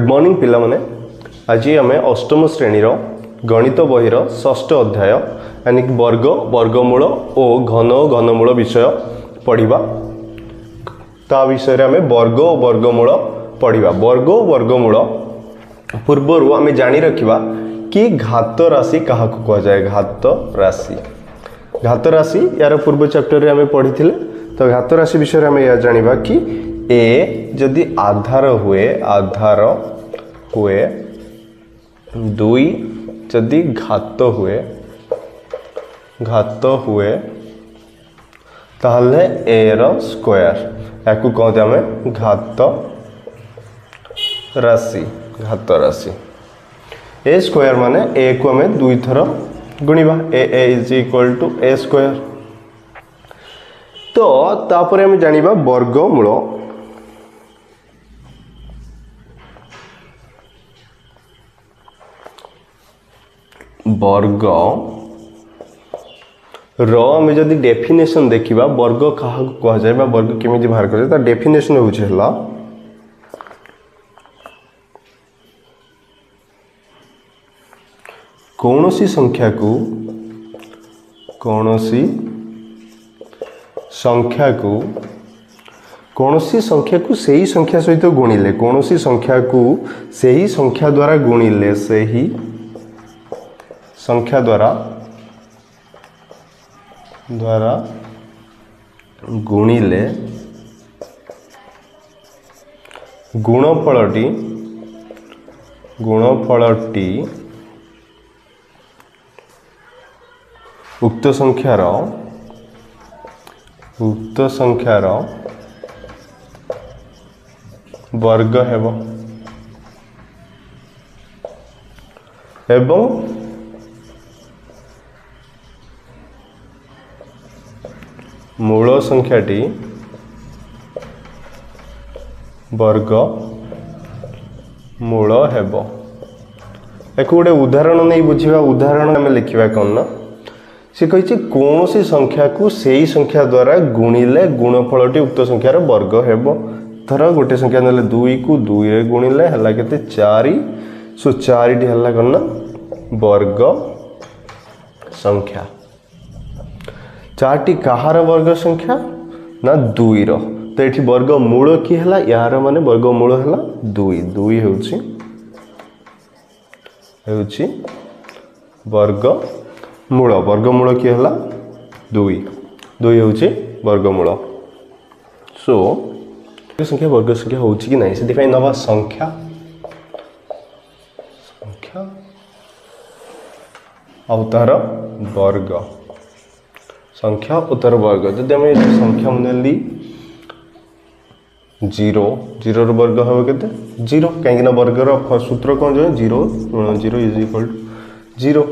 Good morning पिला माने। आज आम अष्टम श्रेणी गणित बहीर षष्ठ अध्याय यानी वर्ग वर्गमूल और घन और घनमूल विषय पढ़ा। ता विषय आम वर्ग और वर्गमूल पढ़ा। वर्ग और वर्गमूल पूर्वर आम जानी रखा कि घात राशि क्या कहुए। घात राशि यार पूर्व चैप्टर आम पढ़ी थे। तो घात राशि विषय आम यह जाना कि ए जदि आधार हुए दुई जदि घात हुए ताहले ए रो स्क्वायर या कहते आम घात राशि। ए स्क्वायर माने ए को आम दुई थर गुणिबा a is equal to a square. तो तापर आम जानिबा वर्गमूल। वर्ग आम जदि डेफिनेशन देखा वर्ग क्या कहुए वर्ग केमी बाहर कर डेफिनेशन होगा कौनसी संख्या को सही संख्या सहित गुणिले कौनसी संख्या को सही संख्या द्वारा गुणिले सही संख्या द्वारा गुणिले गुणफलटी उक्त संख्यार वर्ग हेब एवं मूल संख्याटी वर्ग मूल हेब। एक गोटे उदाहरण नहीं बुझा। उदाहरण आम लिखा कौन ना सी कही कौन सी संख्या को सही संख्या द्वारा गुणिले गुणफलटी उक्त संख्यार वर्ग हेब। धर गोटे संख्या ना दुई को दुई रे गुणिले है केते चारि। सो चारिटी है कौन ना वर्ग संख्या। चारटी कहार वर्ग संख्या ना दुई रो। तो ये वर्ग मूल कि है यार माने वर्ग मूल है दुई। दुई होउछि वर्ग मूल। वर्ग मूल कि है दुई। दुई होउछि वर्ग मूल। सो संख्या वर्ग संख्या होउछि कि नहीं से नवा संख्या और तार वर्ग संख्या और तार वर्ग। जदि आम संख्या नेली जीरो जीरो वर्ग हम के जीरो कहीं वर्गर सूत्र कौन जो zero zero is equal to zero.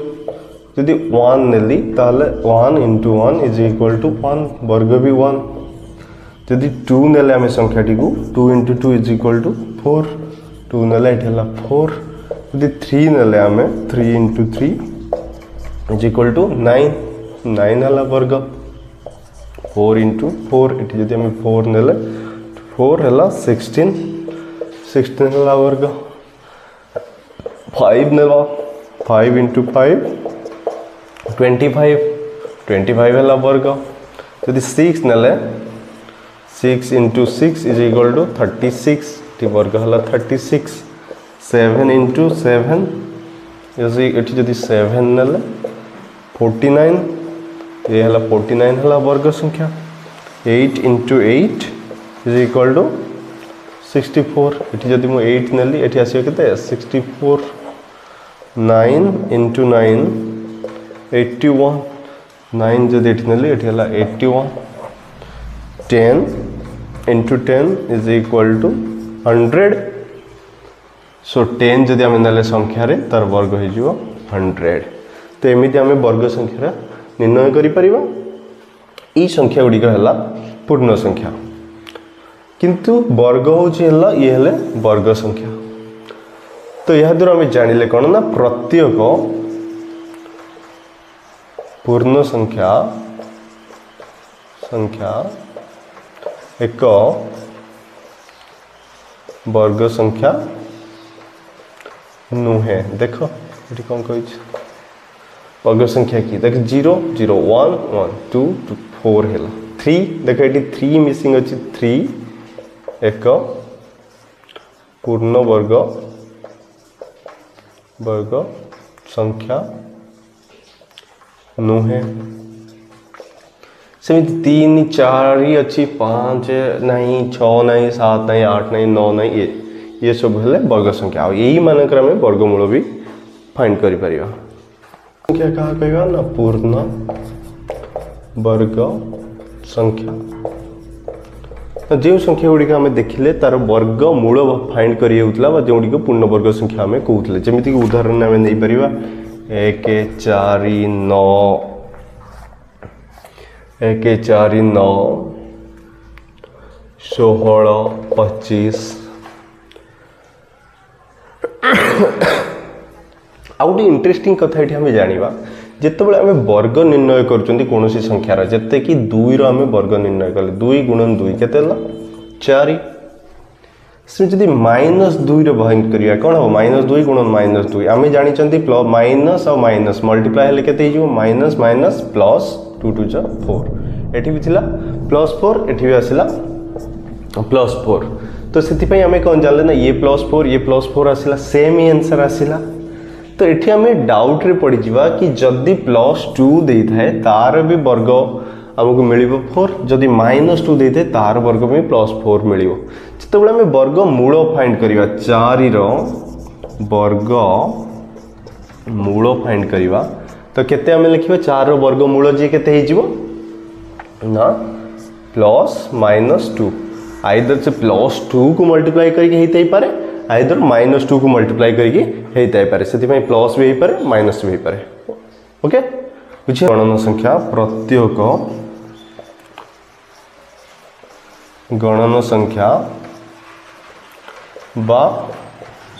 जदि वन नेली ताले one into one is equal to one वर्ग भी वन। जदि टू नेले आम संख्याटी को two into two is equal to four. Two नेले ये फोर। जदि थ्री नेले आम three into three is equal to nine. Nine है वर्ग। फोर इंटू फोर ये जब आम फोर नेले फोर है सिक्सटीन। सिक्सटीन है वर्ग। फाइव नेला फाइव इंटू फाइव 25। 25 है वर्ग। जदि सिक्स नेले six into six is equal to 36 वर्ग है 36। सेवेन इंटू सेवेन ये जदि सेवेन नेले 49 ये है 49 है वर्ग संख्या। 8 इंटू 8 इज इक्वल टू 64। ये जदि मु 8 नेली ये आस 64। 9 इंटू 9 81। 9 जदि नेली ये है 81। 10 इंटू 10 इज इक्वल टू 100। सो 10 जदि आम नेले संख्यार तार वर्ग हो 100। तो एमती आम वर्ग संख्या निर्णय करिपरिबा। ई संख्या गुड़िक है पूर्ण संख्या किंतु वर्ग होला ये हेले वर्ग संख्या। तो यह द्वारा आम जानिले कौन ना प्रत्येक पूर्ण संख्या एक वर्ग संख्या नुहे देख ये कौन कही वर्ग संख्या की देख 0 0 1 1 2 2 4 है 3 देख ये 3 मिसिंग अच्छी 3 एक पूर्ण वर्ग वर्ग संख्या नुहे सेमती 3 4 अच्छी 5 नहीं 6 नहीं 7 नहीं 8 नहीं 9 नहीं ये सब है वर्ग संख्या यही मानक आम वर्गमूल भी फाइंड कर संख्या क्या कहवा ना पूर्ण वर्ग संख्या तो जो संख्या गुड़िक आम देखिले तार वर्गमूल फाइंड कर जो पूर्ण वर्ग संख्या आम कहते जमीक उदाहरण आम नहीं पार 1 4 9 1 4 9 16 25 आउ गोटे इंटरेस्टिंग कथा ये आम जाना जिते आम वर्ग निर्णय कर कौन संख्यार जिते कि 2 आम वर्ग निर्णय कले 2 गुणन 2 के 4 जदि -2 बहन करिया कौन हम -2 गुणन -2 आम जानी माइनस और माइनस मल्टीप्लाई हेल्ले केते हो माइनस माइनस प्लस 2 2 जा 4 एठी भी थिला +4 एठी भी आसिला +4 तो से आम कौन जानले ना ये +4 आसिला सेम ही आंसर आसिला तो ये आम डाउट रे पड़ जावा कि जदि +2 दे थाए तार भी वर्ग आमको मिल 4 जदि -2 दे थाए तार वर्ग में +4 मिल जिते आम वर्ग मूल फाइंड करवा 4 वर्ग मूल फाइंड करवा तो केते आम लिखा 4 वर्ग मूल जी केते ना +-2 आइदर से +2 को मल्टीप्लाई करके पारे आइदर -2 को मल्टीप्लाई करके पारे से प्लस भी हो पारे माइनस भी हो पारे ओके बुझे गणन संख्या प्रत्येक गणन संख्या बा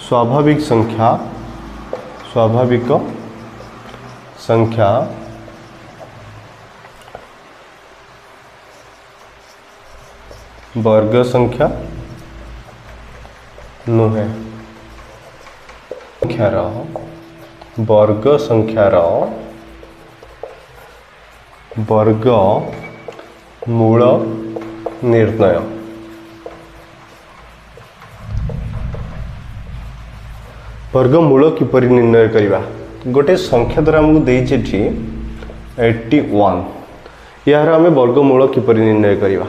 स्वाभाविक संख्या वर्ग संख्या नुहे वर्ग संख्यार वर्ग मूल निर्णय वर्गमूल किपरि निर्णय करवा गोटे संख्या द्वारा आमको देछि 81 यार आम वर्गमूल किपरि निर्णय करवा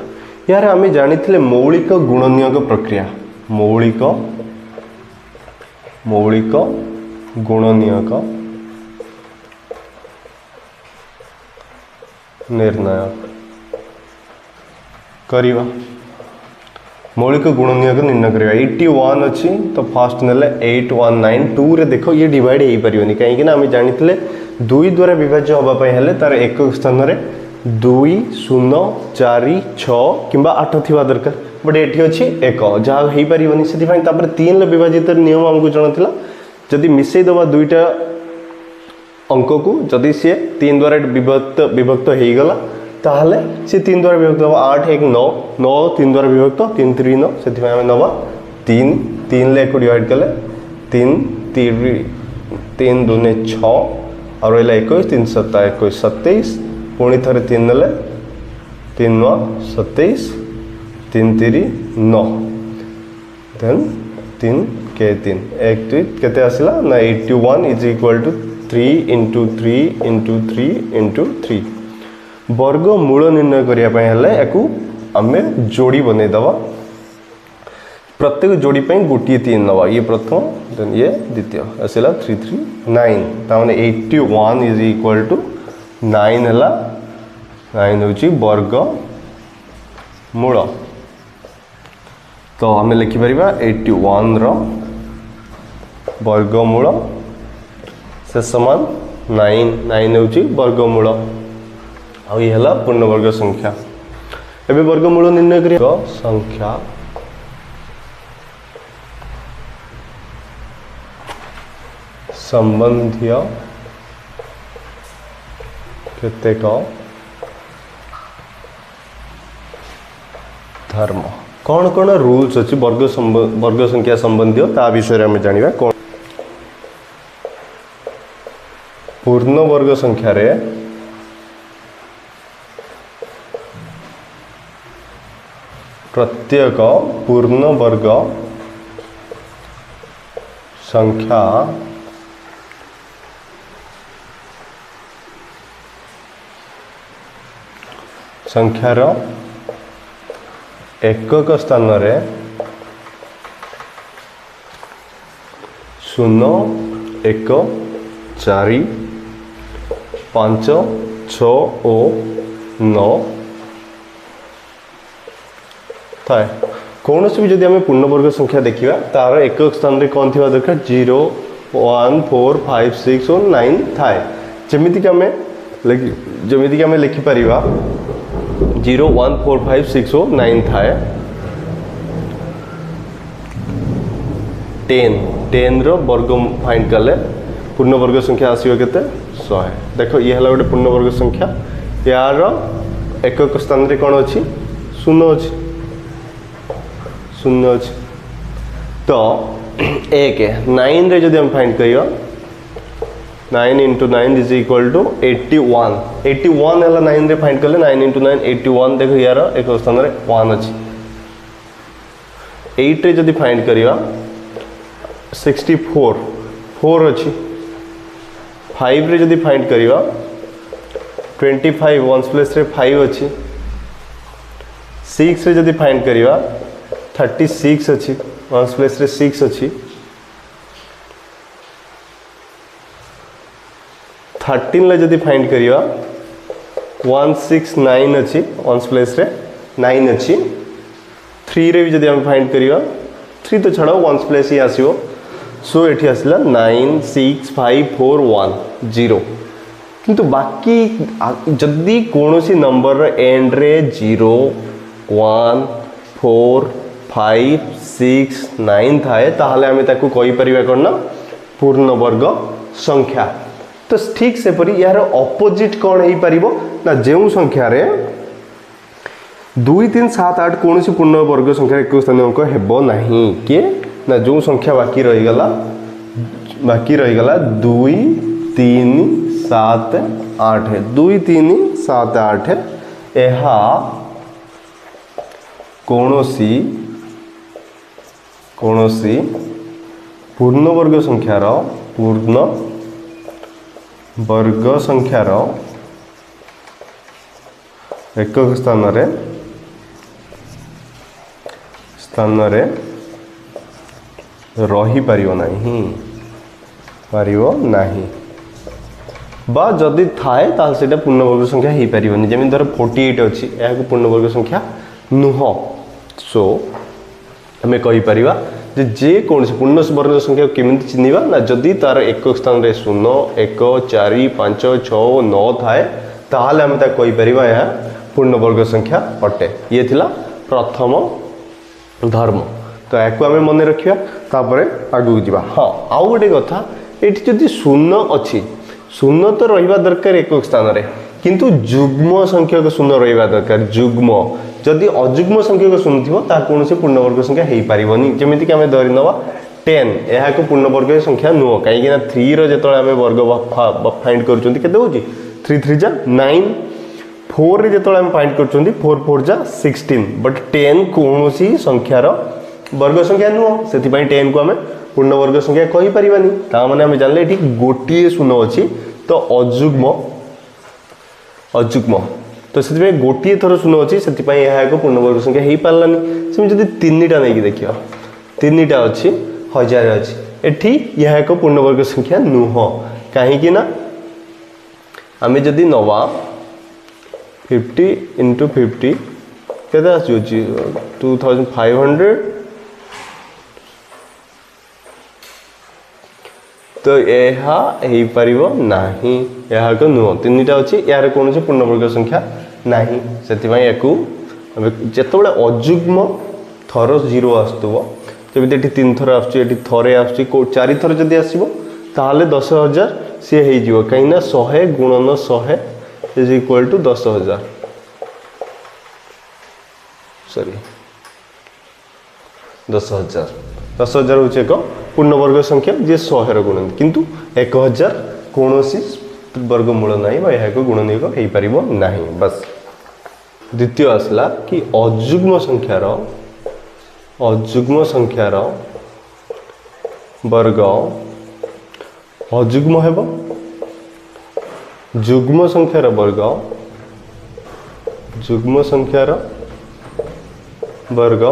यार आम जानी मौलिक गुणनियोग प्रक्रिया मौलिक गुणनियोग निर्णय करवा मौलिक गुणनियोग निर्णय करवा 81 अच्छी तो फास्ट नेले 8192 रे देखो ये डिवाइड हो पारिबनी कहीं आम जानी 2 द्वारा विभाज्य होगापाई हेले तार एक स्थान रे 2 0 4 6 किंबा 8 थिबा दरकार बट एठी अच्छी 1 जहाँ हो पारिबनी से 3 रे विभाजित नियम आमको जनाथिला जदि मिसई दबा दुईटा अंक को जदि सी 3 द्वारा विभक्त हो गला ताहले से 3 द्वारा विभक्त हम 8 1 9 9 3 द्वारा विभक्त 3 3 9 से आम नवा 3 3 ले को डिवाइड कले 3 3 2 6 और रहा 21 3 7 21 27 पुणी थे 3 ने 3 9 27 3 3 9 देन 3 के 3 1 2 केते आसिला ना 81 is equal to 3 into 3 into 3 into 3 वर्ग मूल निर्णय करने आम जोड़ी बनईदवा प्रत्येक जोड़ी गोटे 3 नवा ये प्रथम देन ये द्वितीय आसला 3 3 9 ताने 81 इज इक्वल टू 9 है 9 हूँ वर्ग मूल तो आम लिखिपर 81 वर्गमूल से समान 9 हूँ वर्गमूल आ ये है पूर्ण वर्ग संख्या एबे वर्गमूल निर्णय कर संख्या संबंधी केतेक धर्म कौन कौन रूल्स अच्छी वर्ग संख्या संबंधी ता विषय में जानिबा कौन पूर्ण वर्ग संख्या रे प्रत्येक पूर्ण वर्ग संख्या संख्यार एकक स्थान रे 0 1 4 5 6 और 9 थाए कौन भी जदि आम पूर्ण वर्ग संख्या देखा तार एकक स्थान रे कौन थी दरकार 0 1 4 5 6 और 9 थाए जमीक आम लिखिपर 0 1 4 5 6 और 9 थाए 10 रो वर्ग फाइंड कले पूर्ण वर्ग संख्या आसो के 100 देख ये है गोटे पूर्ण वर्ग संख्या यार एकक स्थान रे कौन अच्छी 0 अच्छी 0 अच्छी तो 1 9 रे जदि हम फाइंड करियो 9 into 9 is equal to 81 81 है 9 रे फाइंड कले 9 into 9 81 देखो यार एक स्थान रे 1 अच्छी 8 रे जदि फाइंड करियो 64 4 अच्छी 5 रे जदि फाइंड करियो 25 वंस प्लेस रे 5 अच्छी 6 रे जदि फाइंड करियो 36 अच्छी वंस प्लेस रे 6 अच्छी 13 ले जदि फाइंड करियो 169 अच्छी वंस प्लेस रे 9 अच्छी 3 रे भी जदि हम फाइंड करियो 3 तो छाड़ो वंस प्लेस ही आसीबो सो एठी आसला 9 6 5 4 1 0 किंतु बाकी जदि कोनोसी नंबर रे एंड रे 0 1 4 5 6 9 थाए ताहले आमे ताकू कहि परिबा कोन पूर्ण वर्ग संख्या तो ठीक से परी यार ऑपोजिट कौन हो पारिबो ना जेउ संख्या रे 2 3 7 8 कौन सी पूर्ण वर्ग संख्या एक स्थान अंक हेबो नहीं कि ना जो संख्या बाकी रही गला 2 3 7 8 है 2 3 7 8 है एहा कौनसी पूर्ण वर्ग संख्यार पूर्ण वर्ग संख्यार एकक स्थान रे रही पारिबो नहीं बा जदि थाए ताल सेटा पूर्ण वर्ग संख्या ही पारिबोनी जेमि धर 48 अछि एहा को पूर्ण वर्ग संख्या नुह सो हमें कहि परिबा जे कौन से पूर्ण वर्ग संख्या केमिति चिन्हिबा ना जदि तार एकक स्थान रे 0 1 4 5 6 9 थाए ताहले हम ता कहि परिबा यह पूर्ण वर्ग संख्या अटे ये थिला प्रथम धर्म तो याकू आम मन रखा तापरे आगू जावा हाँ आउ गोटे कथा ये जदि 0 अच्छी 0 तो रहा दरकार एकक स्थान रे किंतु जुग्म संख्यक 0 रहा दरकार जुग्म जदि अजुग्म संख्यक 0 थी कौन से पूर्ण वर्ग संख्या हो पारनी जमीक आम धरी नवा 10 यह एक पूर्ण वर्ग संख्या नुह कहीं 3 रो आम वर्ग फाइंड कर 3 3 जा 9 4 रे जो आम फाइंड कर 4 4 जा 16 बट 10 कौन सी संख्यार वर्ग संख्या नुह से 10 को आम पूर्ण वर्ग संख्या कही पारिबानी ता माने आम जानले एठी गोटिए 0 अछि तो अजुग्म तो से गोटे थर 0 अच्छी से एक पूर्ण वर्ग संख्या हो पारानी से जब 3टा नहीं देखिए 3टा अच्छी 1000 अच्छी एठी यह एक पूर्ण वर्ग संख्या नुह कहीं ना आम जदि नवा 50 into 50 केते आसुची 2500 तो यह हो पारिबो नाही यह को नुह 3टा अच्छी यार कौन से पूर्ण वर्ग संख्या नाही से जितेबाला अजुग्म थर 0 आसुव जमी 3 थर आसुचे थरे आसुची 4 थर जदि आसो ताहले 10,000 सी हो कहीं 100 गुणन 100 इज इक्वल टू 10,000 सॉरी 10,000 हूँ एक पूर्ण वर्ग संख्या जी 100 गुणन किंतु 1000 कौन वर्गमूल नहीं यहाँ को गुणनीयक हो पार नहीं। बस द्वितीय आसला कि अजुग्म संख्यार वर्ग अजुग्म हेब, जुग्म संख्यार वर्ग जुग्म संख्यार वर्ग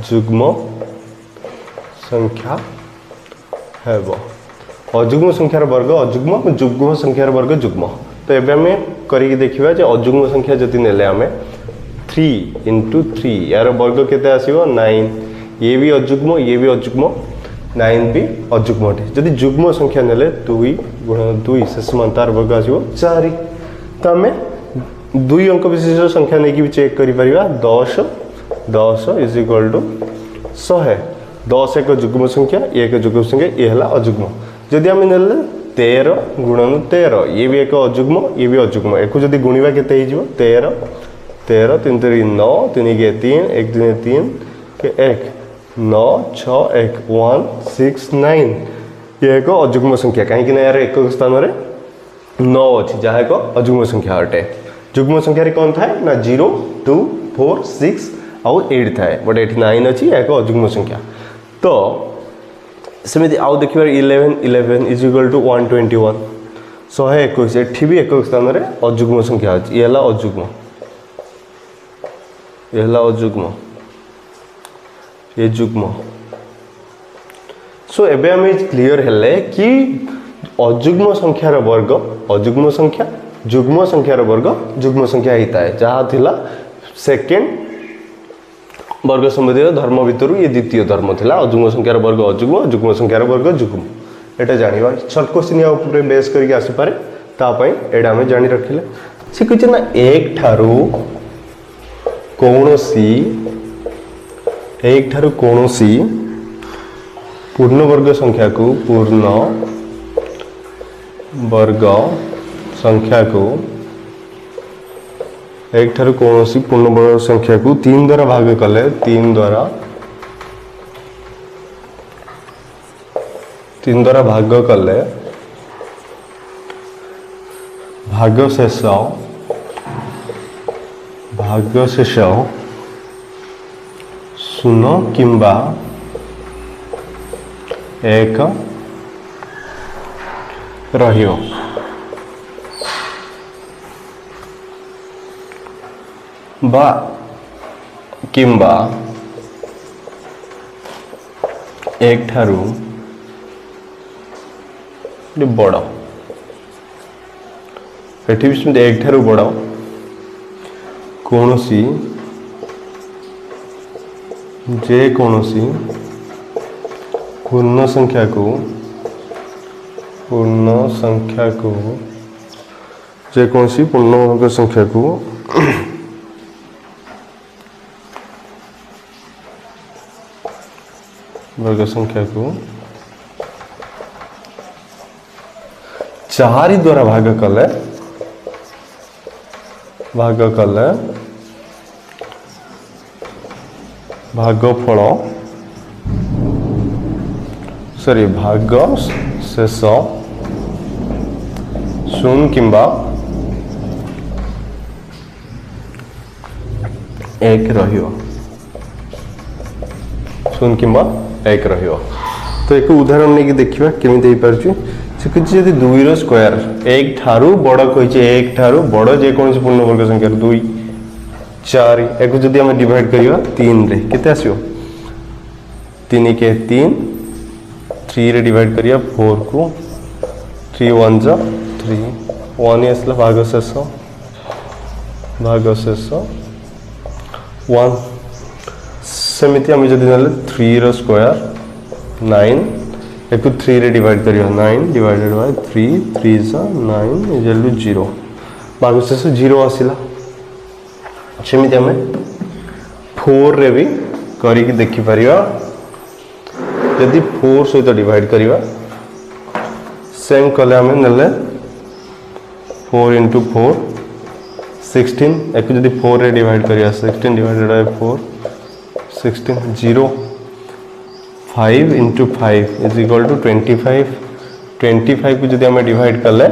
जुग्म संख्या हेब। अजुग्म संख्यार वर्ग अजुग्म, जुग्म संख्यार वर्ग जुग्म। तो एबे हमें करिक देखिबा जे अजुग्म संख्या जति नेले हमें 3 × 3 यार वर्ग केते आसीबो 9। ये भी अजुग्म ये भी अजुग्म, 9 भी अजुग्म अटे। जदि जुग्म संख्या नेले 2 × 2 शेष मान तार वर्ग आसीबो 4। तो हमें 2 अंक विशिष्ट संख्या नहीं भी चेक करि परिबा 10 इज इक्वल टू 100। 10 एक जुग्म संख्या, एक जुग्म संख्या, ये है अजुग्म। जदि आम ने 13 × 13 ये भी एक अजुग्म ये भी अजुग्म। एक जदि गुणिबा केते हो 13 13 3 3 9 3 के 3 1 3 3 के 1 9 6 1 1 6 9 ये एक अजुग्म संख्या कहीं यार एक स्थान में 9 अच्छी जहाँ एक अजुग्म संख्या अटे। जुग्म संख्या कौन थाए ना 0 2 4 6 आउ 8 थाए, बट ये 9 अच्छी एक अजुग्म संख्या। तो सेमती आउ देखिए 11 11 इज इक्वल टू 121 121 एठी भी एक स्थान में अजुग्म संख्या अच्छी। ये अजुग्म ये अजुग्म ये जुग्म। सो एबे हमें क्लियर हेले कि अजुग्म संख्यार वर्ग अजुग्म संख्या, जुग्म संख्यार वर्ग जुग्म संख्या होता है। जहाँ थिला सेकेंड वर्ग संबंधी धर्म भितर ये द्वितीय धर्म थिला अजुग्म संख्यार वर्ग अजुग्म, जुग्म संख्यार वर्ग जुग्म। एटा जानिबा शॉर्ट क्वेश्चन या ऊपर बेस करके आसी पारे, ता पई एटा हमें जानि रखिले। से कहछ ना एक ठारू कौनसी पूर्ण वर्ग संख्या को पूर्ण वर्ग संख्या को एक ठारू कौनसी पूर्ण वर्ग संख्या को 3 द्वारा भाग कले 3 द्वारा भाग कले भागशेष शून्य किंबा 1 रहियो। बा किंबा एक ठारू बड़ एठी भी एक ठारू बड़ कौनसी जे कौनसी पूर्ण संख्या को जे कौनसी पूर्ण वर्ग संख्या को वर्ग संख्या को 4 द्वारा भाग कले भागफल सॉरी भाग शेष शून्य किंबा 1 रहियो, शून्य किंबा 1 रहियो। तो एक उदाहरण नहीं देखिए केमी पार्ची से कुछ यदि 2 रो स्क्वायर एक ठारू बड़ कही एक ठारू बड़ जेकोसी पूर्ण वर्ग संख्या 2 4 एक जदि आम डिवाइड करिया 3 रे केते आसियो 3 के 3 3 रे डिवाइड करिया 4 को 3 1 जा 3 1 आसला भागशेष 1 सेमिति आम जदि नले 3 रो स्क्वायर 9 एक 3 रे डिवाइड करियो 9 डिवाइडेड बाय 3 3 जा 9 इक्वल टू 0 भागशेष 0 आसिला। सेमिति आम 4 रे भी करिक देखि परिया यदि 4 सहित डिवाइड करिवा सेम कले आम नले 4 × 4 16 एक जदि 4 रे डिवाइड करिया 16 divided by 4 16 0 5 × 5 is equal to 25 25 को जदि आम डिवाइड कले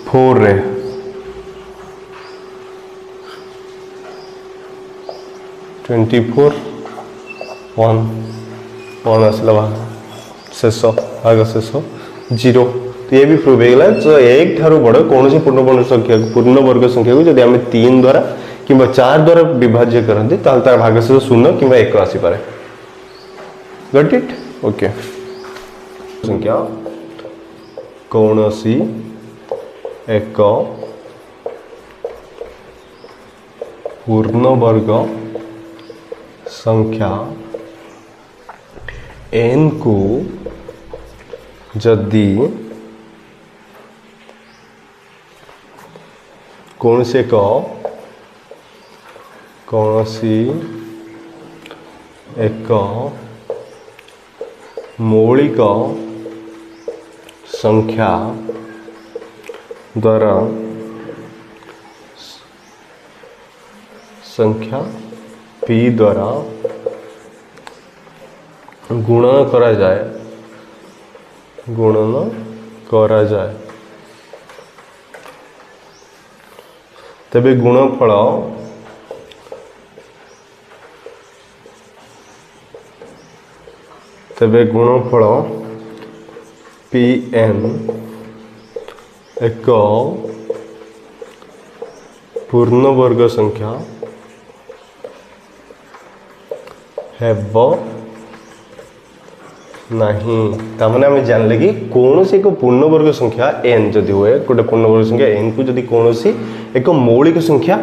4 रे 24 1 आसला शेष भाग शेष 0। तो ये भी प्रूव होगा तो 1 ठारू बड़ कौन पूर्णवर्ग संख्या पूर्णवर्ग संख्या को जब आम 3 द्वारा कि 4 द्वारा विभाज्य करते तार भागशेष 0 कि 1 आसीपे। Got it okay. संख्या कौन सी एक पूर्णवर्ग संख्या n को जदि कौन सी एक मौलिक संख्या द्वारा संख्या p द्वारा गुणन करा जाए तबे गुणफल Pn एक पूर्णवर्ग संख्या हेब नहीं। तामने आम जानले कि कौन से एक पूर्णवर्ग संख्या n जदि हुए गोटे पूर्णवर्ग संख्या n को जदि कौन सी एक मौलिक संख्या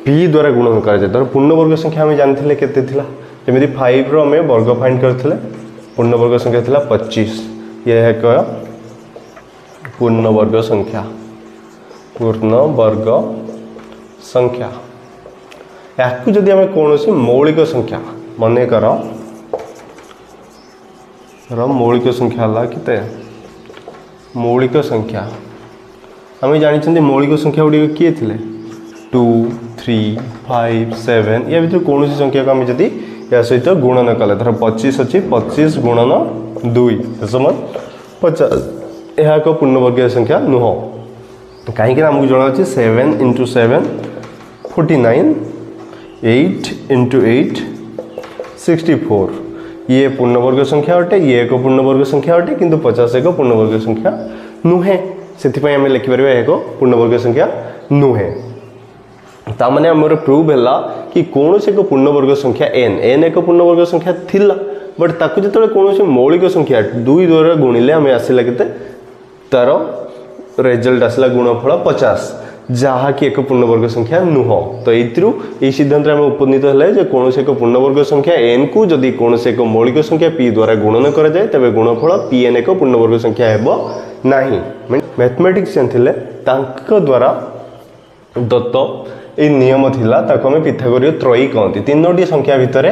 p द्वारा गुणन करा जाए तर पूर्णवर्ग संख्या आम जानते केते थिला जमी 5 रो आम वर्ग फाइंड करथिले पूर्णवर्ग संख्या थिला 25। ये एक पूर्णवर्ग संख्या याकू जदि आम कौन सी मौलिक संख्या मन कर मौलिक संख्या ला किते मौलिक संख्या आम जानी मौलिक संख्या गुड़ी किए थे 2 3 5 7 या भर कौन सी संख्या को आम जदि या सहित गुणन कले धर 25 अच्छी 25 गुणन 2 समान 50 यह एक पूर्णवर्गीय संख्या नुह कहीं आमको जना अच्छे 7 × 7 49 8 × 8 64 ये पूर्णवर्ग संख्या अटे ये एक पूर्णवर्ग संख्या अटे किंतु 50 एक पूर्णवर्ग संख्या नुहे से आम लिखिपर एक पूर्णवर्ग संख्या नुहे। तामाने आमर प्रूव है कि कौन से एक पूर्णवर्ग संख्या n एक पूर्णवर्ग संख्या थिला बट ताकू जो कौन से मौलिक संख्या 2 द्वारा गुणिले आम आसला के तार रिजल्ट आसला गुणफल 50 जहाँकि एक पूर्णवर्ग संख्या नुह। तो ये सिद्धांत में उपनीत है कौन से एक पूर्णवर्ग संख्या n को जदि कौन से एक मौलिक संख्या p द्वारा गुणन करा जाए तबे गुणफल pn एक पूर्णवर्ग संख्या हेबो नाही। मैथमेटिक्स जानथिले तांक द्वारा दत्त ये नियम थिला ताको हमें पिथागोरीय त्रयी कहते तीनोटी संख्या भितर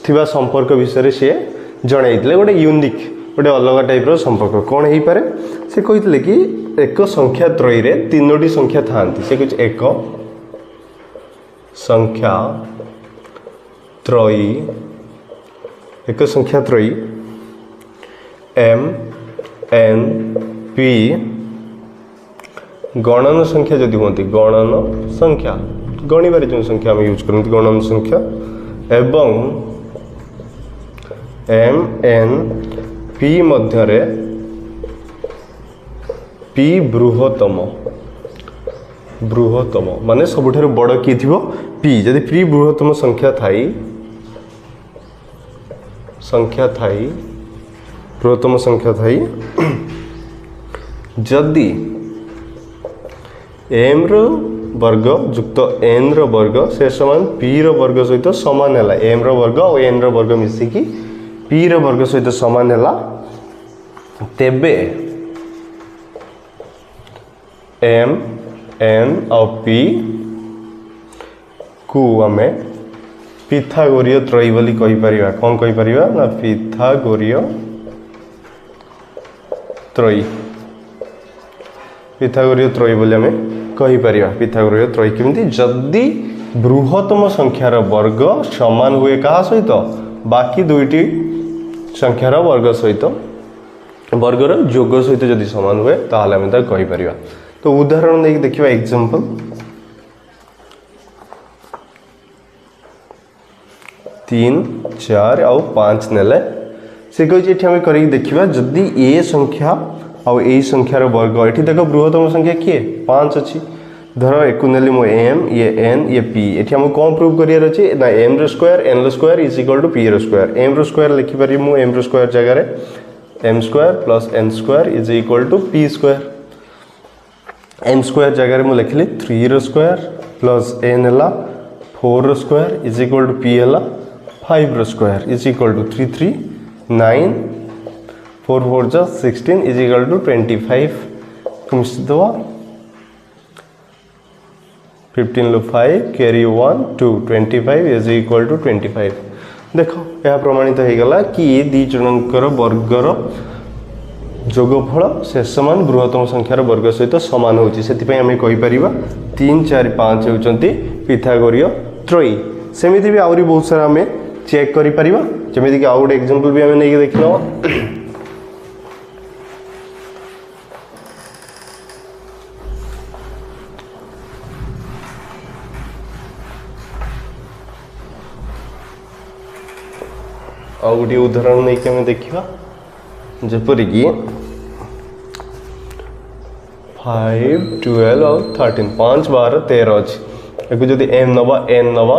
थिबा संपर्क विषय से जणाइले गोटे यूनिक गोटे अलग टाइप रो संपर्क कौन हो पारे से कहते कि एक संख्या त्रयी रे तीनोटी संख्या थांती से कुछ एक संख्या त्रयी m n p गणन संख्या जदि होती गणन संख्या गणिबार जो संख्या आम यूज करते गणन संख्या एवं m n p मध्यरे p बृहत्तम माने सबुठारु बड़ किए थिबो p जदि p बृहत्तम संख्या थाई जदि m रो वर्ग युक्त n रो वर्ग से समान p रो वर्ग सहित समान है m रो वर्ग और n रो वर्ग मिसिकी p रो वर्ग सहित समान है तेबे m n और p को आम पिथागोरीय त्रयी बोली कहि परिबा कौन कहि परिबा ना पिथागोरीय त्रयी बोली आम कहि परिबा पिथागोरीय त्रयी केमती जदि बृहत्तम संख्यार वर्ग समान हुए कहा सहित बाकी दुईटी संख्यार वर्ग सहित वर्गर जोग सहित जदि सामान हुए ताहले आमे ता कहि परिबा। तो उदाहरण देख देखिबा एग्जांपल 3 4 आउ 5 नेले से कहि एठी हम करि देखिबा जदि ए संख्या आउ ए संख्यार वर्ग एठी देखो बृहत्तम संख्या किए 5 अछि धर एकु नेली मो m ये n ये p एठी हम कोन प्रूव करियर अछि ना m रो स्क्वायर n रो square is equal to p रो स्क्वायर m रो स्क्वायर लिखि पारि मो m रो स्क्वायर जगह रे m square plus n square is equal to p square m square जगह रे मो लिखली 3 रो स्क्वायर प्लस n हला 4 rho square is equal to p हला 5 rho square is equal to 3 3 9 4 4 जा 16 इज इक्वल टू 25 कमिस दवा 15 लो 5 कैरी 1 2 25 इज इक्वल टू 25 देखो यह प्रमाणित हो गला कि ये दी जनकर वर्गर जोगफल शेष मान बृहत्तम संख्यार वर्ग सहित समान होची सेति पई हमें कहि परिबा 3 4 5 होचंती पिथागोरीय त्रयी। सेमिति भी आउरी बहुत सारा हमें चेक करि परिबा जेमिति कि आउट एग्जांपल भी हमें नै देखिनो आ गोटे उदाहरण नहीं कि देखा जपरिक 5 12 और 13 5 12 13 अच्छी एक जदि m नवा n नवा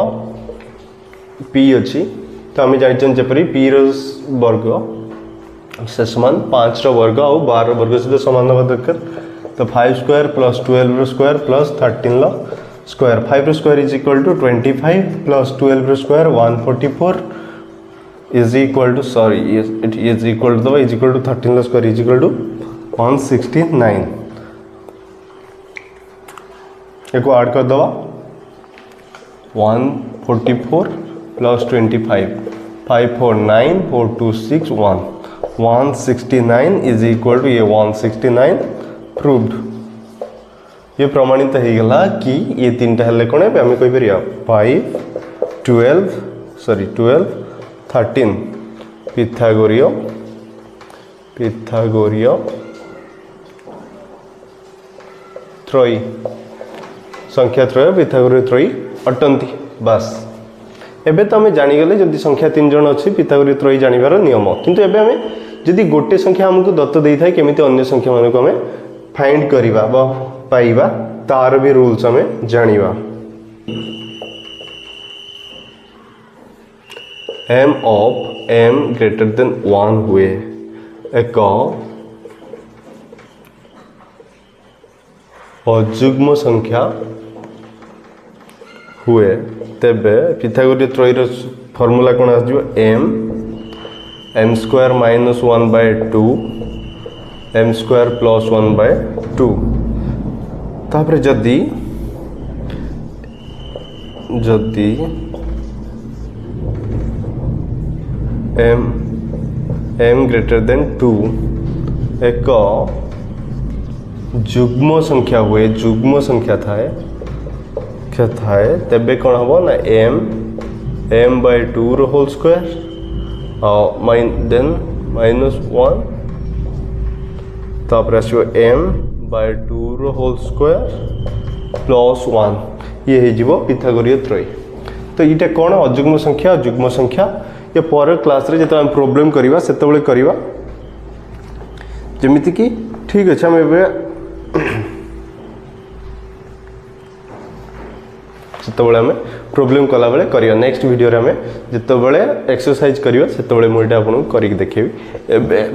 p अच्छी तो आम जान जपरी p वर्ग शेष मान 5 वर्ग और 12 वर्ग सहित समान हवा दरकार तो 5 square plus 12 square plus 13 square 5 square is equal to 25 plus 12 square 144 is equal to it is equal to 13 square is equal to 169 echo add कर दवा 144 प्लस 25 549 4261 169 इज इक्वल टू ये 169 प्रूव्ड ये प्रमाणित हो गला कि ये तीन टा हेले कोन है हमें कहि परिया 5 12 13 पिथागोरीय त्रयी संख्या त्रय पिथागोरीय त्रयी अटंती बस एबे तो हमें जानीगले जदि संख्या 3 जन अच्छी पिथागोरीय त्रयी जानिबार नियम किंतु एबे हमें जदि गोटे संख्या हमको दत्त देई थाए केमिति अन्य संख्या मानको हमें फाइंड करिबा बा पाइबा तार भी रूल्स हमें जानिबा m of m greater than 1 हुए एक अजुग्म संख्या हुए तेबे पिथागोरीय त्रयीर फॉर्मूला कोन आजो m square minus 1 by 2 m square plus 1 by 2 तापर जदि m greater than 2 एक जुग्म संख्या हुए जुग्म संख्या थाए तेबे कौन हम ना m by 2 रो होल स्क्वायर देन -1 तापर आसो m by 2 रो होल स्क्वायर प्लस 1 ये हो पिथागोरीय त्रयी। तो ये कौन अजुग्म संख्या जुग्म संख्या ये पर क्लास रे जब प्रॉब्लम करवा से करवा जमीती कि ठीक अच्छे आम जितेबाला आम प्रॉब्लम कला बेले करवा नेक्स्ट वीडियो रे आम जितेबाला एक्सरसाइज करवा से मुझे आपको करके देखेबी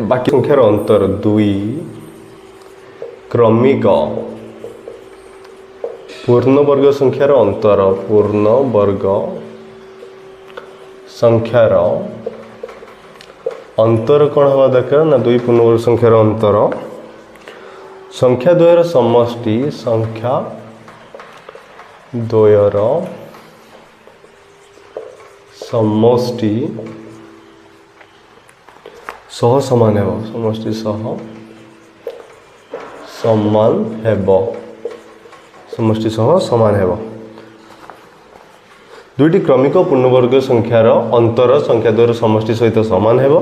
बाकी संख्यार अंतर 2 क्रमिक पूर्ण वर्ग संख्यार अंतर पूर्ण वर्ग संख्यार अंतर कौन हवा दरकार ना 2 पूर्ण वर्ग संख्यार अंतर संख्या द्वयर समष्टि संख्या द्वयर समष्टि सह समान हेब समष्टि सह समान हेब समष्टि सह समान हेब दुईटी क्रमिक पूर्णवर्ग संख्यार अंतर संख्या द्वयर समष्टि सहित समान हेब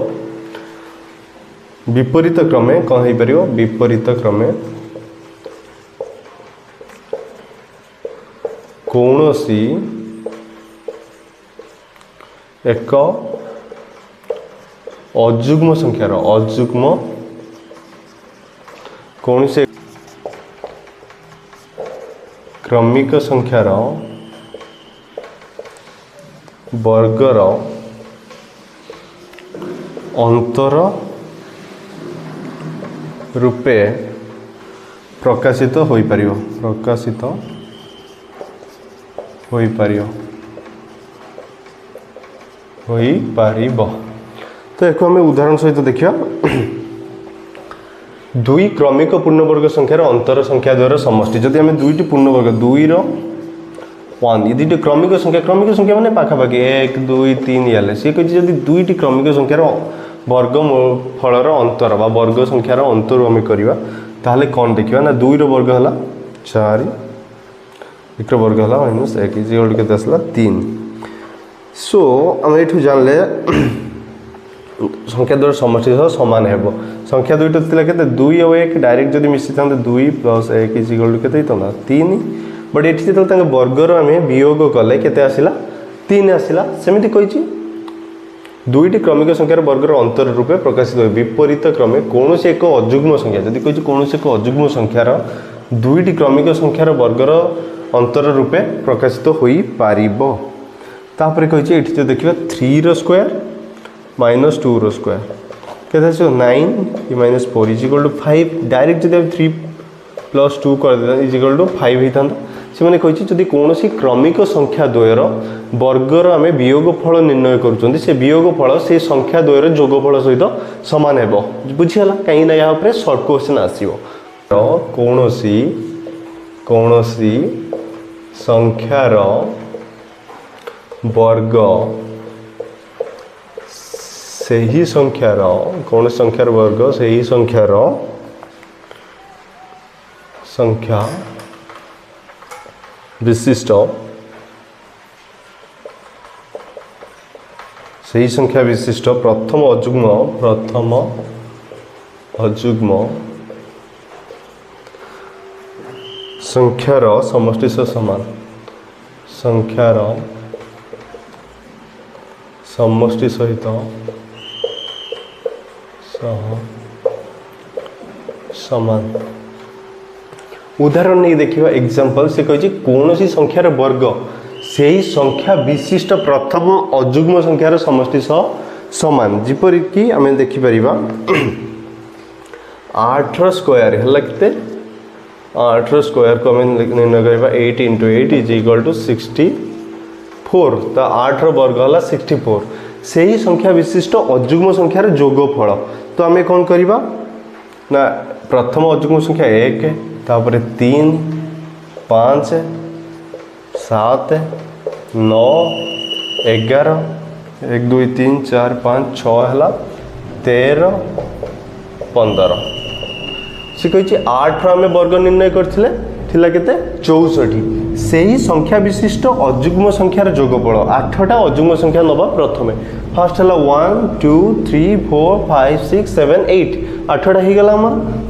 विपरीत क्रमे कौन हो पार विपरीत क्रमे कौनसी एक अजुग्म संख्यार अजुग्म कौन से क्रमिक संख्यार वर्गर अंतर रूपे प्रकाशित होई पारियो प्रकाशित होई पारियो होई पारिबो। तो एक आम उदाहरण सहित देखिया दुई क्रमिक पूर्णवर्ग संख्यार अंतर संख्या द्वयर समष्टि जदि आम दुईटी पूर्णवर्ग दुई वन ये दुईटी क्रमिक संख्या माने पाखापाखि 1 2 3 ये सी कही जदि दुईटी क्रमिक संख्यार वर्ग फलर अंतर बा वर्ग संख्यार अंतर आम करवा ताहले कौन देखिए ना दुई वर्ग है 4 एक वर्ग है -1 इज के आसला 3। सो आम ये जानले संख्या द्वयर समष्टि सह सामान है संख्या दुईटा के 2 और 1 डायरेक्ट जब मिसी था 2 + 1 इज इक्वल टू के 3 बट ये जो वर्गर आम वियोग कले के आसला 3 आसला सेमती कही दुईटी क्रमिक संख्यार वर्गर अंतर रूपे प्रकाशित हो विपरीत क्रमे कौन से एक अजुग्म संख्या जब कही कौन से एक अजुग्म संख्यार दुईटी क्रमिक संख्यार वर्गर अंतर रूपे प्रकाशित हो पारिबो। तापर कही ये जो देखिए 3 स्क्वायर -2 स्क्वायर के 9 -4 इज इक्वल टू 5 डायरेक्ट जब 3 + 2 कर इज इक्वल टू 5 होता से मैंने कही जदि कौन क्रमिक संख्या द्वयर वर्गर आम वियोगफल निर्णय कर से वियोगफल से संख्या द्वयर जोगफल सहित सामान है बुझीगला कहीं यहाँ सर्ट क्वेश्चन आसो कौन संख्यार वर्ग से ही संख्यार कौन संख्यार वर्ग से ही संख्यार संख्या विशिष्ट सही संख्या विशिष्ट प्रथम अजुग्म संख्यार समष्टि सह समान संख्यार समष्टि सहित समान। उदाहरण नहीं देखिए एग्जांपल से कही कौन सी संख्यार वर्ग से ही संख्या विशिष्ट प्रथम अजुग्म संख्यार समष्टि सह समान जीपरिक आम देखिपर 8 स्क्वायर है के 8 स्क्वायर को आम निर्णय करवा 8 × 8 इज इक्वल टू 64 तो 8 वर्ग है 64 से ही संख्या विशिष्ट अजुग्म संख्यार जोगफल। तो आम कौन करवा ना प्रथम अजुग्म संख्या 1 तापर 3 5 7 9 11 1 2 3 4 5 6 है 13 15 सी कही 8 आम वर्ग निर्णय करथिले थिला केते 64 से ही संख्या विशिष्ट अजुग्म संख्यार जोगफल 8टा अजुग्म संख्या नवा प्रथमे फास्ट है 1 2 3 4 5 6 7 8 8टा हो गला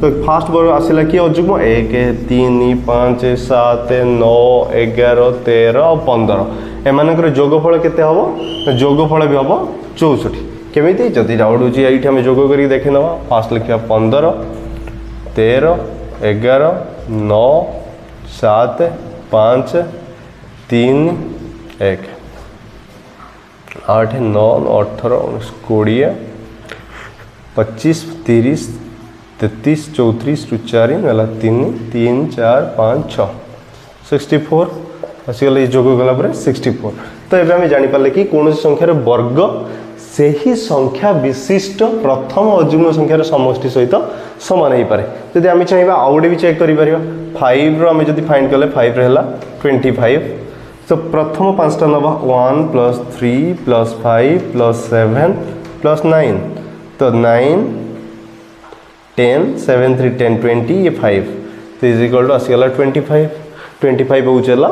तो फास्ट वर्ग आसला कि अजुग्म 1 3 5 7 9 11 13 और 15 एमानकर जोगफल केते हम जोगफल भी हम 64 केमिति जदि डाउट होची एठी हम जोग करी देखि नवा फास्ट लिखिया 15 13 11 9 7 5 3 1 8 9 18 19 20 25 30 33 34 4 गला 3 3 4 5 6 64 आसीगला जोग गला 64। तो ये आम जापारे कि कौन संख्यार वर्ग से ही संख्या विशिष्ट प्रथम अजुग्म संख्यार समष्टि सहित सामान हो पाए। जदि आम चाहिए आउ गए भी चेक कर 5 आम जब फाइंड कले 5 रहा 25 तो प्रथम 5टा नवा 1 + 3 + 5 + 7 + 9 तो 9 10 7 3 10 20 ये 5 तो इज इक्वल टू आसीगला 25 हो चला।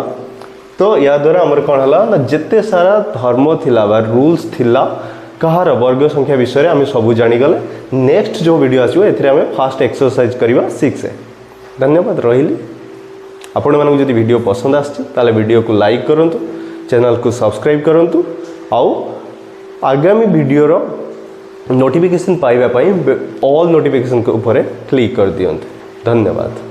तो या द्वारा आमर कौन है ना जिते सारा धर्म थिला बा रूल्स थिला कहार वर्ग संख्या विषय में आम सब जानीगले नेक्स्ट जो वीडियो आसो ए फास्ट एक्सरसाइज करवा 6 धन्यवाद रही आपण मानक जदि वीडियो पसंद आसे वीडियो को लाइक करूँ चैनल को सब्सक्राइब करूँ आउ आगामी वीडियोर नोटिफिकेशन पाइबा ऑल नोटिफिकेशन के ऊपर क्लिक कर दियंतु धन्यवाद।